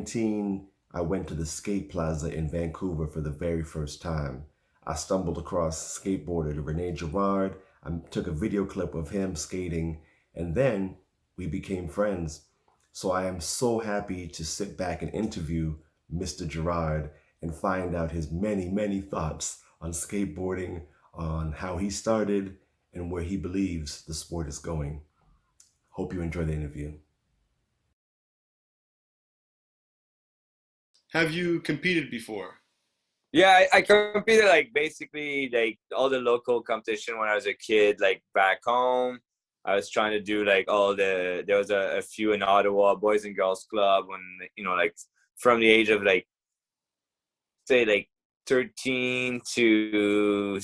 2019, I went to the Skate Plaza in Vancouver for the very first time. I stumbled across skateboarder Rene Girard. I took a video clip of him skating, and then we became friends. So I am so happy to sit back and interview Mr. Girard and find out his many, many thoughts on skateboarding, on how he started, and where he believes the sport is going. Hope you enjoy the interview. Have you competed before? Yeah, I competed like basically like all the local competition when I was a kid, like back home. I was trying to do like there was a few in Ottawa, Boys and Girls Club, when, like from the age of like, say like 13 to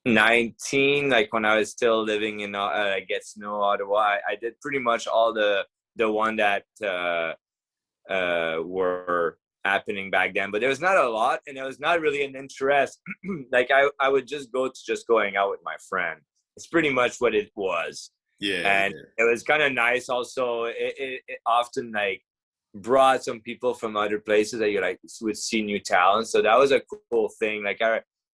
19, like when I was still living in, I guess, no Ottawa. I did pretty much all the one that were happening back then, but there was not a lot, and there was not really an interest. Like I would just go to just going out with my friend. It's pretty much what it was. Yeah, And yeah. it was kind of nice also. It often like brought some people from other places that you like would see new talent, so that was a cool thing. Like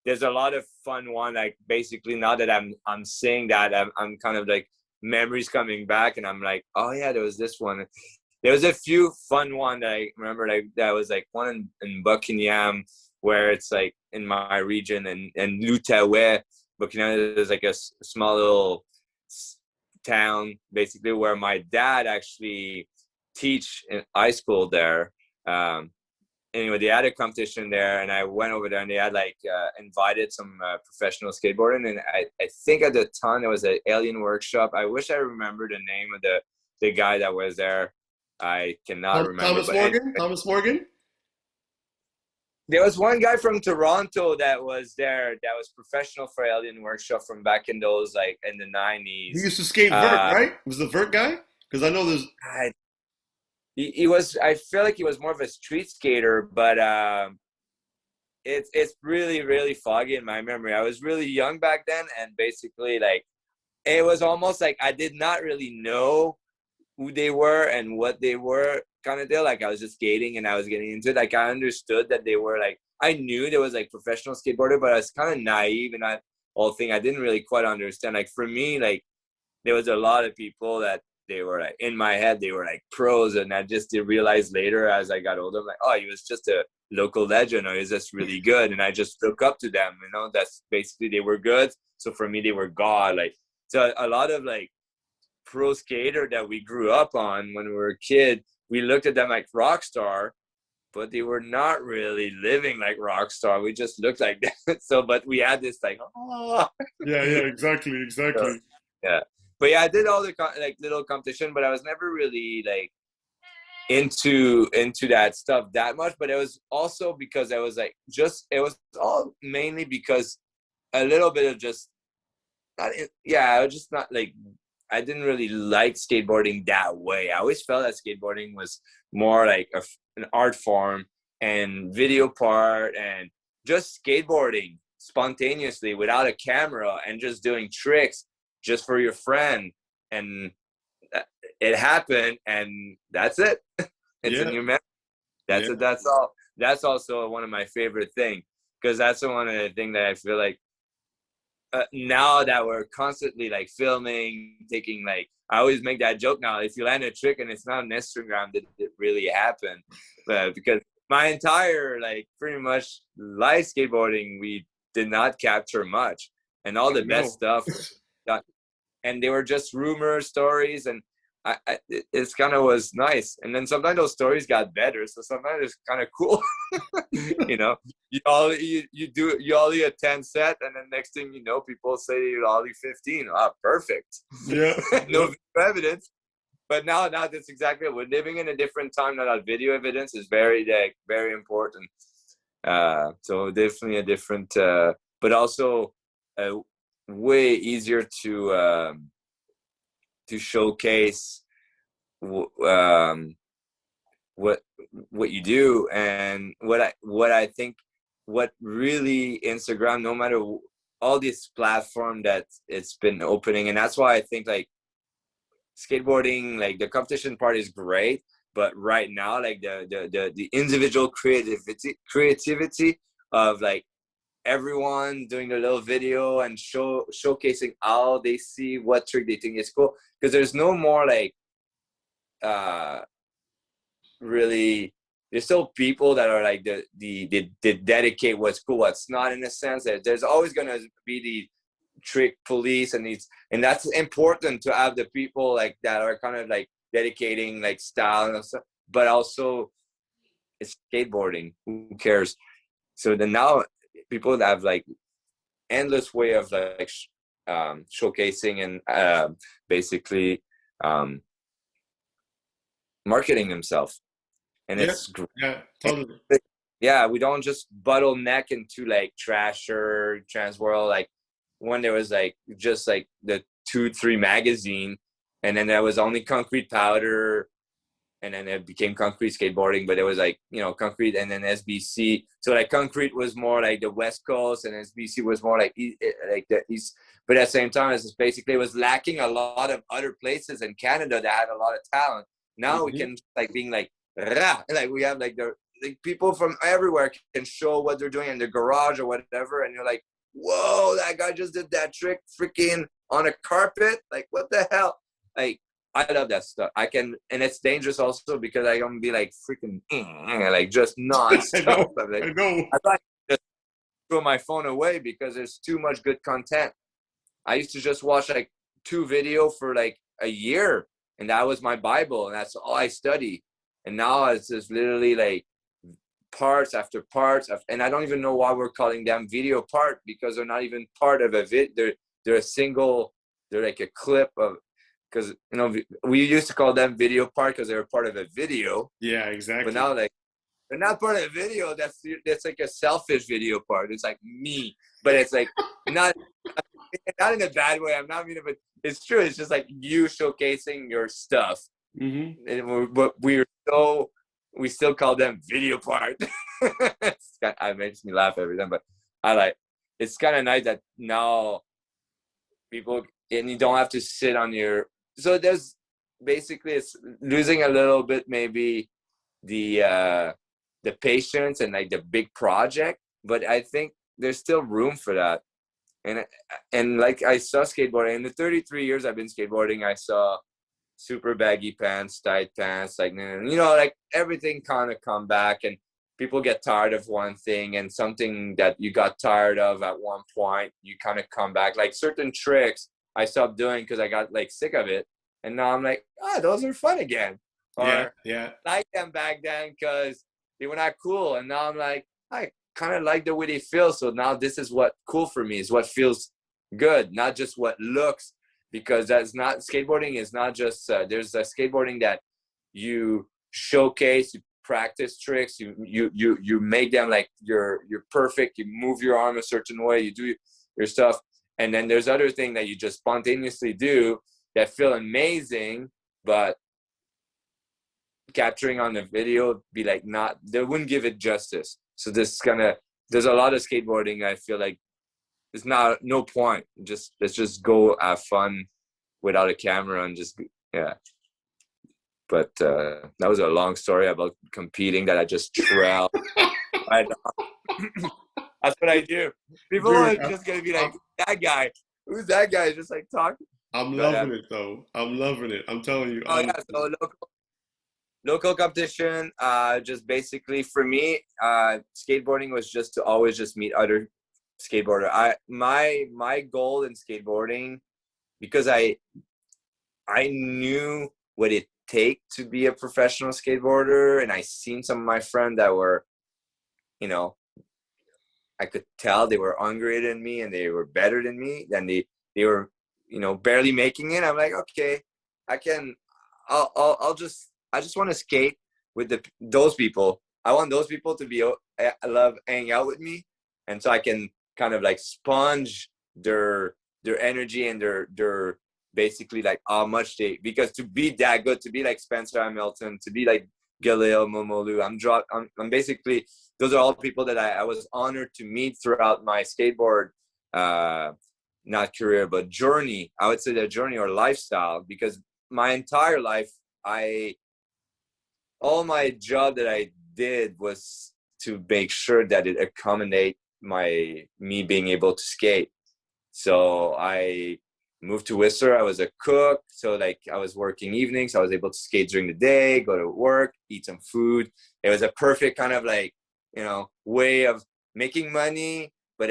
there's a lot of fun one, like basically now that I'm saying that, I'm kind of like memories coming back, and I'm like, oh yeah, there was this one. There was a few fun one that I remember, like that was like one in Buckingham, where it's like in my region, and L'Outaouais, Buckingham is like a small little town basically, where my dad actually teach in high school there. Anyway, they had a competition there, and I went over there, and they had like invited some professional skateboarding, and I think at the time there was an Alien Workshop. I wish I remember the name of the guy that was there. I cannot remember. Thomas Morgan? Thomas Morgan? There was one guy from Toronto that was there that was professional for Alien Workshop from back in those, like in the He 90s. used to skate vert, right? Was the vert guy? Because I know there's. I, he was, I feel like he was more of a street skater, but it's really, really foggy in my memory. I was really young back then, and basically like it was almost like I did not really know who they were and what they were, kind of deal. Like I was just skating and I was getting into it. Like I understood that they were like, I knew there was like professional skateboarder, but I was kind of naive in that whole thing. I didn't really quite understand. Like for me, like there was a lot of people that they were like, in my head, they were like pros. And I just did realize later as I got older, I'm like, oh, he was just a local legend, or he's just really good. And I just look up to them, that's basically, they were good. So for me, they were God. Like, so a lot of like pro skater that we grew up on when we were a kid, we looked at them like rock star, but they were not really living like rock star. We just looked like that. So, but we had this like, oh, Yeah, yeah, exactly, so, exactly. yeah. But yeah, I did all the like little competition, but I was never really like into that stuff that much. But it was also because I was like, it was all mainly because a little bit of just not, yeah, I was just not like, I didn't really like skateboarding that way. I always felt that skateboarding was more like an art form and video part, and just skateboarding spontaneously without a camera and just doing tricks just for your friend. And it happened, and that's it. It's in Yeah, your memory. That's yeah. it. That's all. That's also one of my favorite things, because that's one of the things that I feel like now that we're constantly like filming, taking like, I always make that joke now. If you land a trick and it's not on Instagram, did it really happen? But because my entire like pretty much life skateboarding, we did not capture much, and all I the best know. stuff, and they were just rumor stories, and it's kind of was nice. And then sometimes those stories got better, so sometimes it's kind of cool. you know you ollie a 10 set, and then next thing you know, people say you ollie 15. Perfect. Yeah, No yeah, video evidence, but now that's exactly it. We're living in a different time now that video evidence is very like very important. So definitely a different but also way easier to showcase um, what you do, and what I think, what really Instagram, no matter all this platform that it's been opening, and that's why I think like skateboarding, like the competition part is great, But right now, like the individual creativity of like everyone doing a little video and showcasing how they see what trick they think is cool, because there's no more like really, there's still people that are like the dedicate what's cool, what's not, in a sense that there's always going to be the trick police, and that's important to have the people like that are kind of like dedicating like style and stuff, but also it's skateboarding, who cares? So then now people have like endless way of like showcasing and basically marketing themselves, and Yeah, it's great. yeah, totally. Yeah, we don't just bottleneck into like Trasher, Transworld, like when there was like just like the 2-3 magazine, and then there was only concrete powder, and then it became concrete skateboarding, but it was like, you know, concrete and then SBC. So like concrete was more like the West Coast, and SBC was more like the East. But at the same time, it's basically, it was lacking a lot of other places in Canada that had a lot of talent. Now we can like being like, rah, like we have like the like people from everywhere can show what they're doing in their garage or whatever, and you're like, whoa, that guy just did that trick freaking on a carpet. Like, what the hell? Like, I love that stuff. I can, and it's dangerous also because I can be like freaking like just non-stop. I know. I like to just throw my phone away because there's too much good content. I used to just watch like 2 videos for like a year, and that was my Bible, and that's all I study. And now it's just literally like parts after parts, and I don't even know why we're calling them video part, because they're not even part of a vid. They're a single. They're like a clip of. Because, you know, we used to call them video part because they were part of a video. Yeah, exactly. But now, like, they're not part of a video. That's like a selfish video part. It's like me, but it's like not in a bad way. I'm not mean it, but it's true. It's just like you showcasing your stuff. But we still call them video part. It makes me laugh every time, but it's kind of nice that now people, and you don't have to sit on your. So there's basically, it's losing a little bit maybe the patience and like the big project, but I think there's still room for that. And like I saw skateboarding in the 33 years I've been skateboarding, I saw super baggy pants, tight pants, like, you know, like everything kind of come back, and people get tired of one thing, and something that you got tired of at one point, you kind of come back. Like certain tricks I stopped doing because I got like sick of it, and now I'm like, those are fun again. Or yeah. I liked them back then because they were not cool, and now I'm like, I kind of like the way they feel. So now this is what cool for me, is what feels good, not just what looks. Because that's not, skateboarding is not just there's a skateboarding that you showcase, you practice tricks, you make them like you're perfect, you move your arm a certain way, you do your stuff, and then there's other thing that you just spontaneously do that feel amazing, but capturing on the video be like, not, they wouldn't give it justice. So this kind of, there's a lot of skateboarding I feel like it's no point. Let's just go have fun without a camera and just, yeah. But that was a long story about competing that I just trailed. I know. That's what I do. People are just gonna be like, that guy. Who's that guy? Just like talking. I'm loving it though. I'm loving it. I'm telling you. Oh yeah. So local competition. Just basically for me, skateboarding was just to always just meet other skateboarder. My goal in skateboarding, because I knew what it take to be a professional skateboarder, and I seen some of my friends that were, you know, I could tell they were hungrier than me and they were better than me, and they were, you know, barely making it. I'm like, okay, I just want to skate with those people. I want those people to be, I love hanging out with me, and so I can kind of like sponge their energy and their basically like how much they, because to be that good, to be like Spencer Hamilton, to be like Galil Momolu, I'm basically, those are all people that I was honored to meet throughout my skateboard not career but journey. I would say their journey or lifestyle, because my entire life I all my job that I did was to make sure that it accommodate me being able to skate. So I moved to Whistler. I was a cook, so like I was working evenings. I was able to skate during the day, go to work, eat some food. It was a perfect kind of like, way of making money, but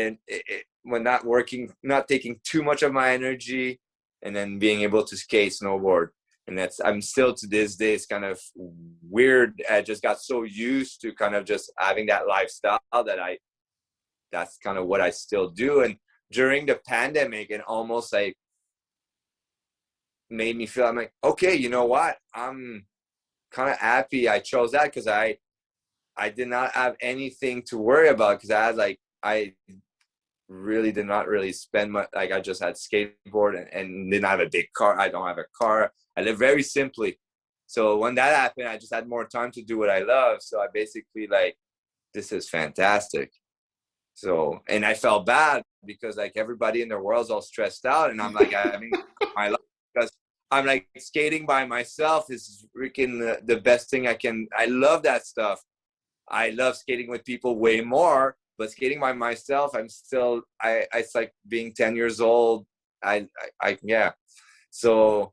when not working, not taking too much of my energy, and then being able to skate, snowboard. And I'm still to this day, it's kind of weird. I just got so used to kind of just having that lifestyle that's kind of what I still do. And during the pandemic, it almost like made me feel, I'm like, okay, you know what? I'm kind of happy I chose that, because I did not have anything to worry about, because I really did not really spend much. Like I just had skateboard and didn't have a big car. I don't have a car. I live very simply. So when that happened, I just had more time to do what I love. So I basically like, this is fantastic. So, and I felt bad because like everybody in the world's all stressed out, and I'm like having my life, because I'm like skating by myself is freaking the best thing I can. I love that stuff. I love skating with people way more, but skating by myself, I'm still, it's like being 10 years old. Yeah. So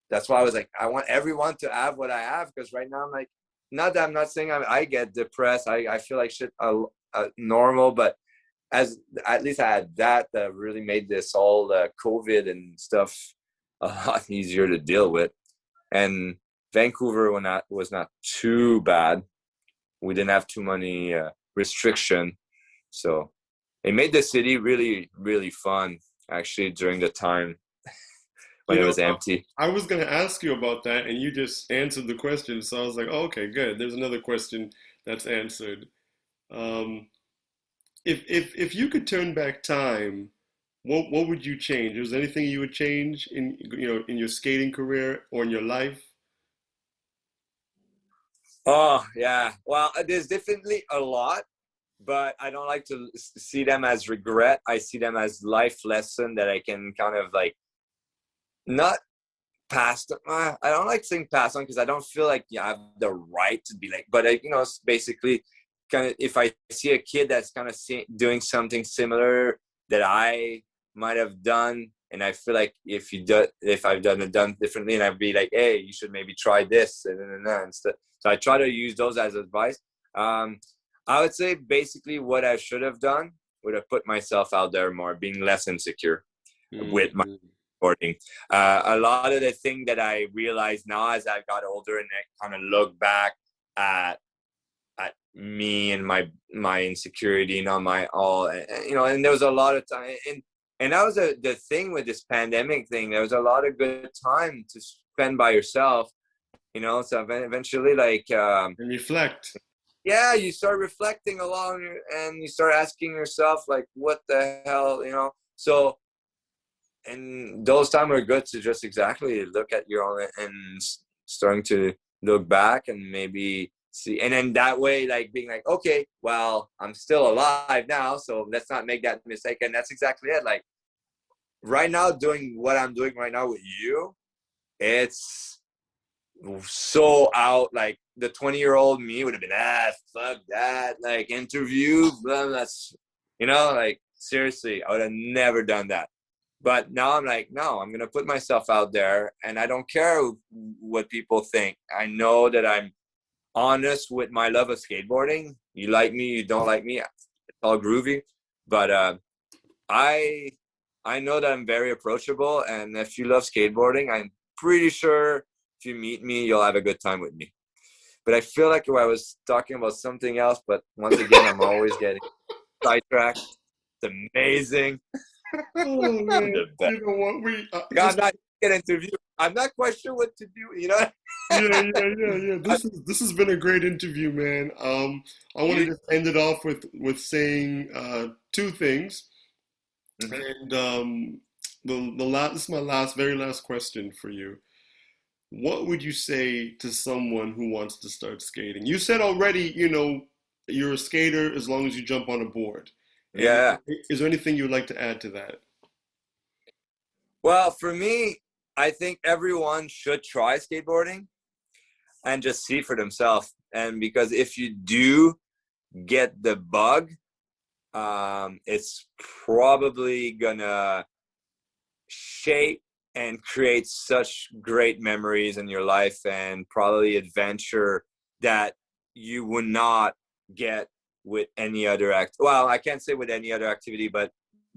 that's why I was like, I want everyone to have what I have, because right now I'm like, not that I'm not saying I get depressed. I feel like shit normal, but at least I had that really made this all COVID and stuff a lot easier to deal with. And Vancouver was not too bad. We didn't have too many restriction, so it made the city really, really fun actually during the time when it was empty. I was going to ask you about that, and you just answered the question. So I was like, oh, okay, good. There's another question that's answered. If you could turn back time, what would you change? Was there anything you would change in your skating career or in your life? Oh yeah, well, there's definitely a lot, but I don't like to see them as regret. I see them as life lesson that I can kind of like not pass. I don't like saying pass on, because I don't feel like I have the right to be like. But it's basically kind of, if I see a kid that's kind of doing something similar that I might have done, and I feel like if I've done it differently, and I'd be like, hey, you should maybe try this and stuff. So I try to use those as advice. I would say basically what I should have done would have put myself out there more, being less insecure with my boarding. A lot of the thing that I realized now as I got older and I kind of look back at me and my insecurity, my all, and there was a lot of time, and that was the thing with this pandemic thing. There was a lot of good time to spend by yourself, so eventually like And reflect. yeah, you start reflecting along, and you start asking yourself like, what the hell, so, and those times are good to just exactly look at your own and starting to look back and maybe see, and then that way like being like, okay, well, I'm still alive now, so let's not make that mistake. And that's exactly it. Like right now, doing what I'm doing right now with you, it's so out. Like the 20-year-old me would have been, fuck that, like interview, that's, like seriously, I would have never done that. But now I'm like, no, I'm going to put myself out there, and I don't care what people think. I know that I'm honest with my love of skateboarding. You like me, you don't like me, it's all groovy. But I know that I'm very approachable, and if you love skateboarding, I'm pretty sure if you meet me, you'll have a good time with me. But I feel like I was talking about something else, but once again, I'm always getting sidetracked. It's amazing. Oh man, The best. you know what? I'm not getting interviewed. I'm not quite sure what to do. Yeah. This has been a great interview, man. I want to just end it off with saying two things. Mm-hmm. And this is my very last question for you. What would you say to someone who wants to start skating? You said already, you're a skater as long as you jump on a board. And Yeah. is there anything you would like to add to that? Well, for me, I think everyone should try skateboarding. and just see for themselves. And because if you do get the bug, it's probably gonna shape and create such great memories in your life, and probably adventure that you would not get with any other well, I can't say with any other activity, but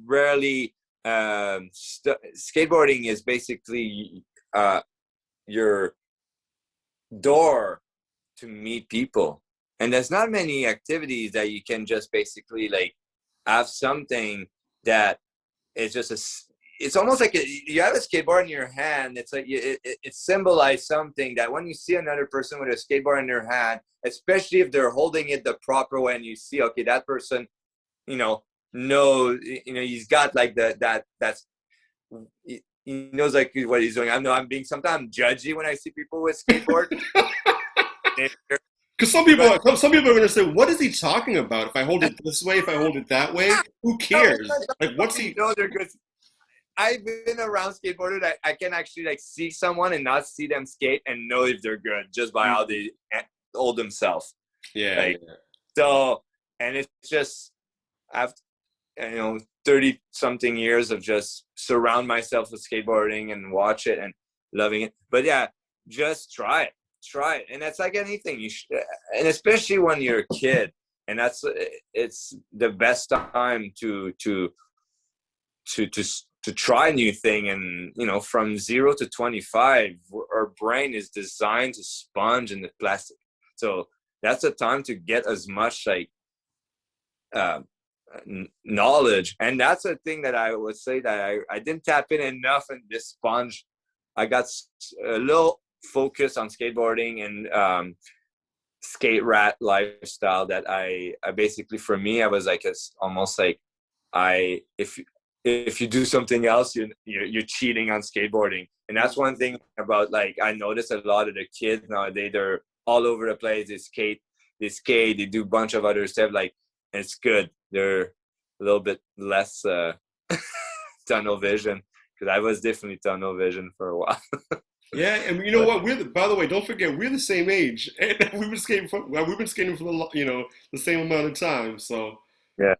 rarely. Skateboarding is basically your door to meet people, and there's not many activities that you can just basically like have something that is just it's almost like you have a skateboard in your hand. It's like it symbolizes something that when you see another person with a skateboard in their hand, especially if they're holding it the proper way, and you see, okay, that person, he's got like that's he knows like what he's doing. I know I'm being sometimes judgy when I see people with skateboard. Because some people are going to say, "What is he talking about? If I hold it this way, if I hold it that way, who cares? Like, what's he?" They're good. I've been around skateboarders. I can actually like see someone and not see them skate and know if they're good just by how they hold themselves. Yeah. So, and it's just I've 30 something years of just surround myself with skateboarding and watch it and loving it. But yeah, just try it, and that's like anything. And especially when you're a kid, and it's the best time to try a new thing. And from 0 to 25, our brain is designed to sponge in the plastic, so that's the time to get as much like knowledge. And that's a thing that I would say that I didn't tap in enough in this sponge. I got a little focus on skateboarding and skate rat lifestyle that I basically, for me, I was like, it's almost like if you do something else, you're cheating on skateboarding. And that's one thing about, like, I notice a lot of the kids nowadays, they're all over the place. They skate, they do a bunch of other stuff. Like, and it's good. They're a little bit less tunnel vision, because I was definitely tunnel vision for a while. Yeah, and you know what? By the way, don't forget, we're the same age, and we've been skating for the same amount of time. So yeah.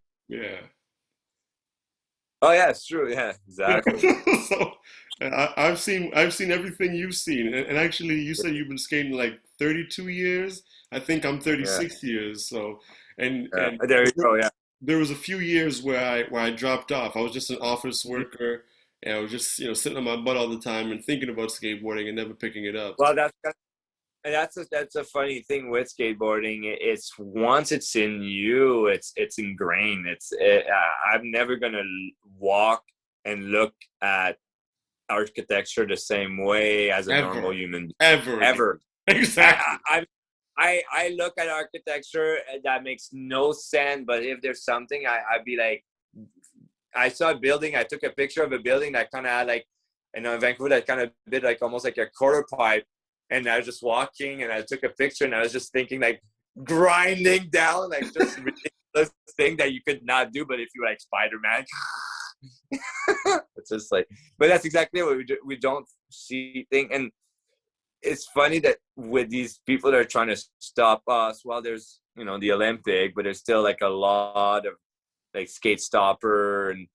Oh yeah, it's true. Yeah, exactly. So I've seen everything you've seen, and actually, you said you've been skating like 32 years. I think I'm 36 years. So and there you go. Yeah. There was a few years where I dropped off. I was just an office worker, and I was just sitting on my butt all the time and thinking about skateboarding and never picking it up. Well, that's a funny thing with skateboarding. It's once it's in you, it's ingrained. I'm never gonna walk and look at architecture the same way as a normal human being. Ever. Exactly. I look at architecture that makes no sense, but if there's something, I'd be like, I saw a building, I took a picture of a building that kind of had like, in Vancouver, that kind of bit like almost like a quarter pipe, and I was just walking and I took a picture, and I was just thinking like grinding down, like just ridiculous thing that you could not do, but if you were like Spider-Man, it's just like, but that's exactly what we don't see thing. And it's funny that with these people that are trying to stop us, well, there's the Olympic, but there's still like a lot of like skate stopper and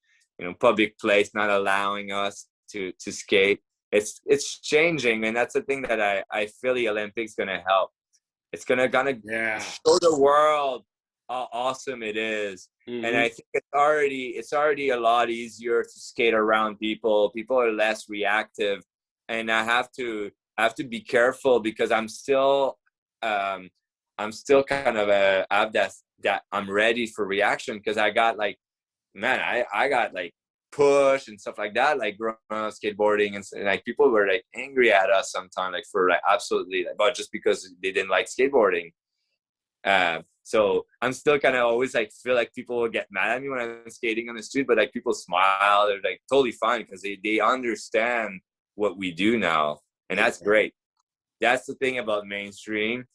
public place not allowing us to skate. It's changing, and that's the thing that I feel the Olympics gonna help. It's gonna show the world how awesome it is. Mm-hmm. And I think it's already a lot easier to skate around people. People are less reactive, and I have to be careful, because I'm still kind of have that I'm ready for reaction, because I got like, man, I got like push and stuff like that, like growing up skateboarding, and like people were like angry at us sometimes, like for like absolutely, but just because they didn't like skateboarding. So I'm still kind of always like feel like people will get mad at me when I'm skating on the street, but like people smile, they're like totally fine, because they understand what we do now, and that's great. That's the thing about mainstream,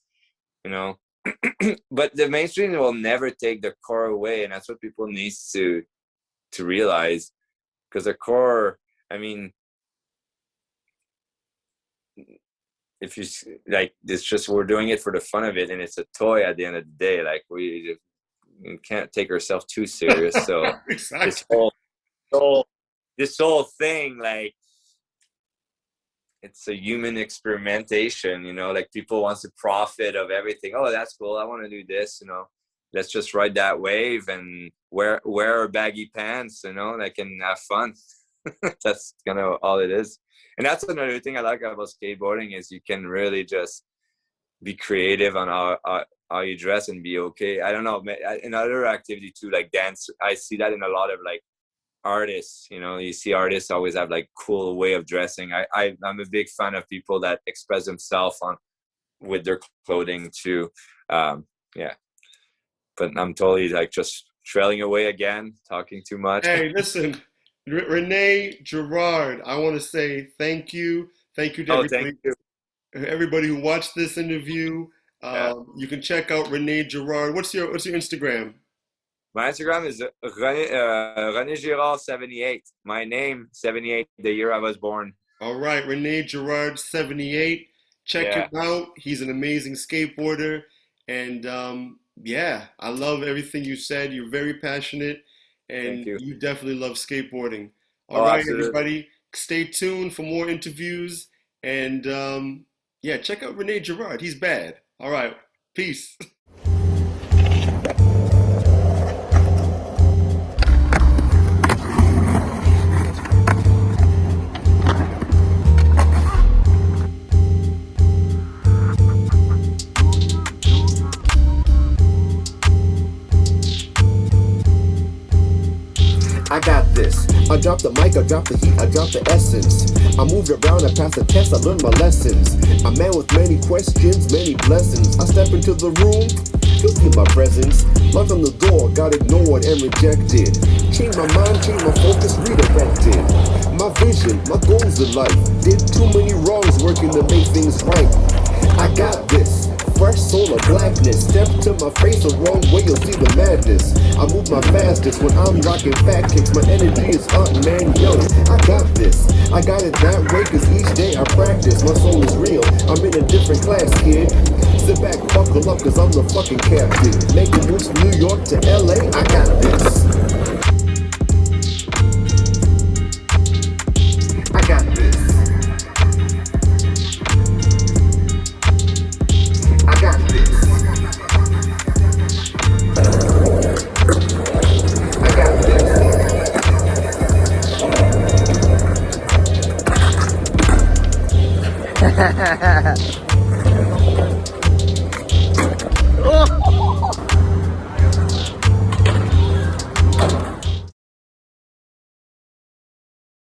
but the mainstream will never take the core away, and that's what people need to realize. Because the core, I mean, if you like, it's just, we're doing it for the fun of it, and it's a toy at the end of the day. Like we can't take ourselves too serious. So Exactly. this whole thing, like, it's a human experimentation, you know, like people wants to profit of everything. Oh, that's cool, I want to do this, you know, let's just ride that wave and wear our baggy pants, you know, like, and have fun. That's kind of all it is. And that's another thing I like about skateboarding, is you can really just be creative on how you dress and be okay. I don't know, another activity too, like dance, I see that in a lot of like artists, you know, you see artists always have like cool way of dressing. I'm a big fan of people that express themselves with their clothing too. Yeah, but I'm totally like just trailing away again, talking too much. Hey, listen, Rene Girard, I want to say thank you to everybody. Thank you. Everybody who watched this interview. You can check out Rene Girard. What's your Instagram? My Instagram is Rene Girard 78. My name 78, the year I was born. All right, Rene Girard 78. Check him out. He's an amazing skateboarder, and yeah, I love everything you said. You're very passionate, and you definitely love skateboarding. All right, absolutely. Everybody, stay tuned for more interviews, and yeah, check out Rene Girard. He's bad. All right, peace. I got this. I dropped the mic, I dropped the heat, I dropped the essence. I moved around, I passed the test, I learned my lessons. A man with many questions, many blessings. I step into the room, you feel my presence. Knocked on the door, got ignored and rejected. Changed my mind, changed my focus, redirected. My vision, my goals in life. Did too many wrongs working to make things right. I got this. Fresh soul of blackness. Step to my face the wrong way, you'll see the madness. I move my fastest when I'm rocking fat kicks. My energy is up, man, yo, I got this. I got it that way cause each day I practice. My soul is real, I'm in a different class, kid. Sit back, buckle up cause I'm the fucking captain. Making moves from New York to LA, I got this. I got this. I got this. I got this. Oh!